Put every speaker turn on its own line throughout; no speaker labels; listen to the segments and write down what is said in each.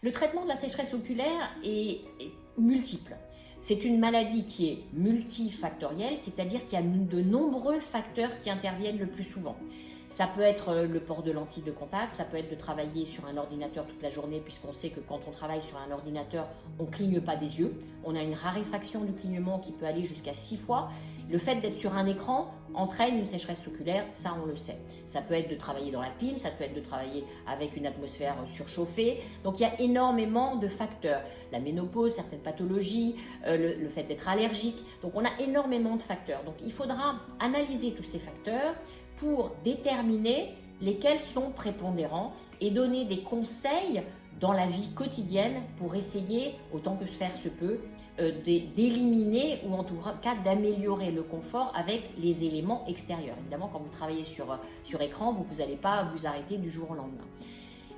Le traitement de la sécheresse oculaire est multiple. C'est une maladie qui est multifactorielle, c'est-à-dire qu'il y a de nombreux facteurs qui interviennent le plus souvent. Ça peut être le port de lentilles de contact, ça peut être de travailler sur un ordinateur toute la journée, puisqu'on sait que quand on travaille sur un ordinateur, on ne cligne pas des yeux. On a une raréfaction du clignement qui peut aller jusqu'à 6 fois. Le fait d'être sur un écran entraîne une sécheresse oculaire, ça on le sait. Ça peut être de travailler dans la clim, ça peut être de travailler avec une atmosphère surchauffée. Donc il y a énormément de facteurs. La ménopause, certaines pathologies, le fait d'être allergique. Donc on a énormément de facteurs. Donc il faudra analyser tous ces facteurs pour déterminer lesquels sont prépondérants et donner des conseils dans la vie quotidienne pour essayer, autant que faire se peut, d'éliminer ou en tout cas d'améliorer le confort avec les éléments extérieurs. Évidemment, quand vous travaillez sur écran, vous n'allez pas vous arrêter du jour au lendemain.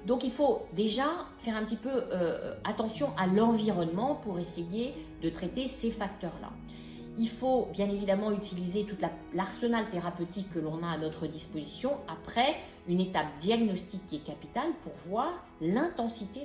Donc il faut déjà faire un petit peu attention à l'environnement pour essayer de traiter ces facteurs-là. Il faut bien évidemment utiliser tout l'arsenal thérapeutique que l'on a à notre disposition après une étape diagnostique qui est capitale pour voir l'intensité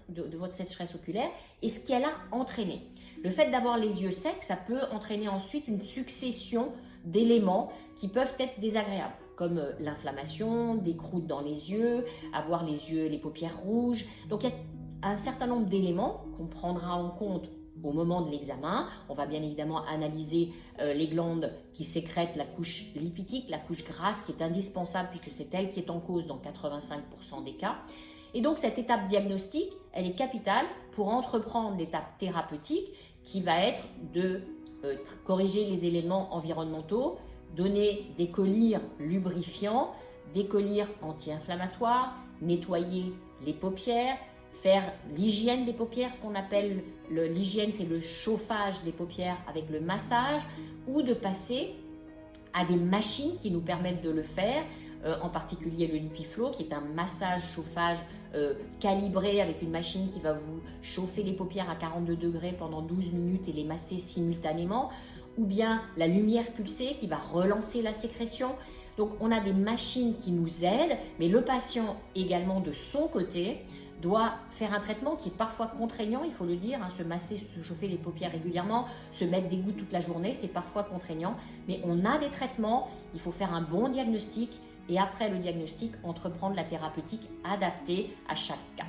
de votre sécheresse oculaire et ce qu'elle a entraîné. Le fait d'avoir les yeux secs, ça peut entraîner ensuite une succession d'éléments qui peuvent être désagréables, comme l'inflammation, des croûtes dans les yeux, avoir les paupières rouges. Donc il y a un certain nombre d'éléments qu'on prendra en compte au moment de l'examen. On va bien évidemment analyser les glandes qui sécrètent la couche lipidique, la couche grasse qui est indispensable puisque c'est elle qui est en cause dans 85% des cas. Et donc cette étape diagnostique, elle est capitale pour entreprendre l'étape thérapeutique qui va être de corriger les éléments environnementaux, donner des collyres lubrifiants, des collyres anti-inflammatoires, nettoyer les paupières, faire l'hygiène des paupières, ce qu'on appelle l'hygiène, c'est le chauffage des paupières avec le massage, ou de passer à des machines qui nous permettent de le faire, en particulier le LipiFlow, qui est un massage chauffage calibré avec une machine qui va vous chauffer les paupières à 42 degrés pendant 12 minutes et les masser simultanément, ou bien la lumière pulsée qui va relancer la sécrétion. Donc on a des machines qui nous aident, mais le patient également de son côté doit faire un traitement qui est parfois contraignant, il faut le dire, se masser, se chauffer les paupières régulièrement, se mettre des gouttes toute la journée, c'est parfois contraignant, mais on a des traitements, il faut faire un bon diagnostic et après le diagnostic, entreprendre la thérapeutique adaptée à chaque cas.